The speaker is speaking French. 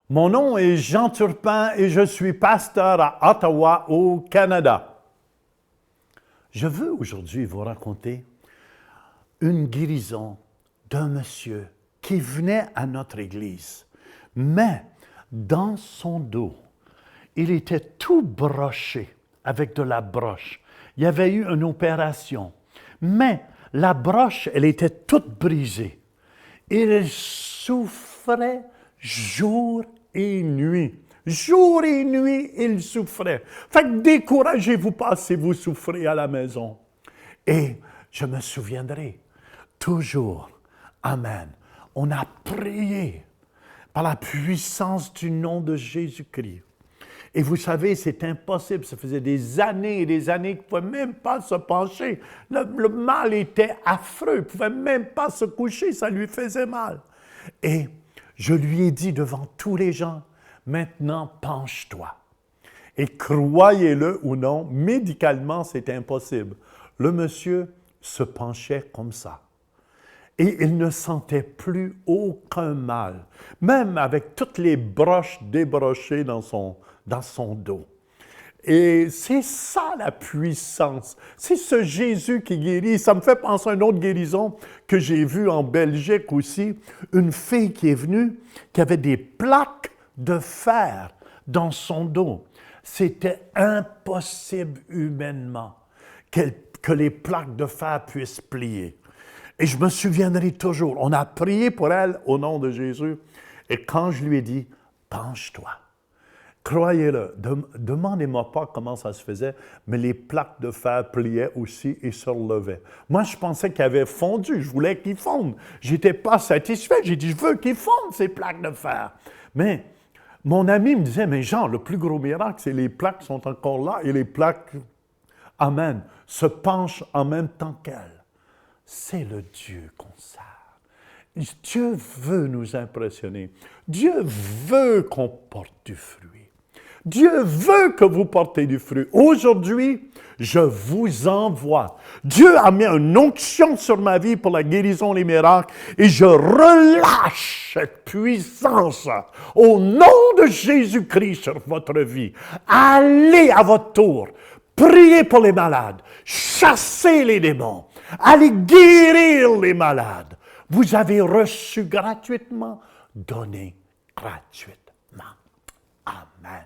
Mon nom est Jean Turpin et je suis pasteur à Ottawa, au Canada. Je veux aujourd'hui vous raconter une guérison d'un monsieur qui venait à notre église, mais dans son dos, il était tout broché avec de la broche. Il y avait eu une opération, mais la broche, elle était toute brisée. Il souffrait jour et nuit. Jour et nuit, il souffrait. Fait que découragez-vous pas si vous souffrez à la maison. Et je me souviendrai toujours, amen, on a prié par la puissance du nom de Jésus-Christ. Et vous savez, c'est impossible. Ça faisait des années et des années qu'il ne pouvait même pas se pencher. Le mal était affreux. Il ne pouvait même pas se coucher. Ça lui faisait mal. Et je lui ai dit devant tous les gens, maintenant, penche-toi. Et croyez-le ou non, médicalement, c'est impossible. Le monsieur se penchait comme ça. Et il ne sentait plus aucun mal, même avec toutes les broches débrochées dans son dos. Et c'est ça la puissance. C'est ce Jésus qui guérit. Ça me fait penser à une autre guérison que j'ai vue en Belgique aussi. Une fille qui est venue, qui avait des plaques de fer dans son dos. C'était impossible humainement que les plaques de fer puissent plier. Et je me souviendrai toujours, on a prié pour elle au nom de Jésus. Et quand je lui ai dit, penche-toi, croyez-le, demandez-moi pas comment ça se faisait, mais les plaques de fer pliaient aussi et se relevaient. Moi, je pensais qu'elles avaient fondu, je voulais qu'ils fondent. Je n'étais pas satisfait, j'ai dit, je veux qu'ils fondent ces plaques de fer. Mais mon ami me disait, mais Jean, le plus gros miracle, c'est les plaques sont encore là et les plaques, amen, se penchent en même temps qu'elles. C'est le Dieu qu'on sert. Dieu veut nous impressionner. Dieu veut qu'on porte du fruit. Dieu veut que vous portez du fruit. Aujourd'hui, je vous envoie. Dieu a mis une onction sur ma vie pour la guérison, les miracles, et je relâche cette puissance au nom de Jésus-Christ sur votre vie. Allez à votre tour. Priez pour les malades. Chassez les démons. Allez guérir les malades. Vous avez reçu gratuitement, donnez gratuitement. Amen.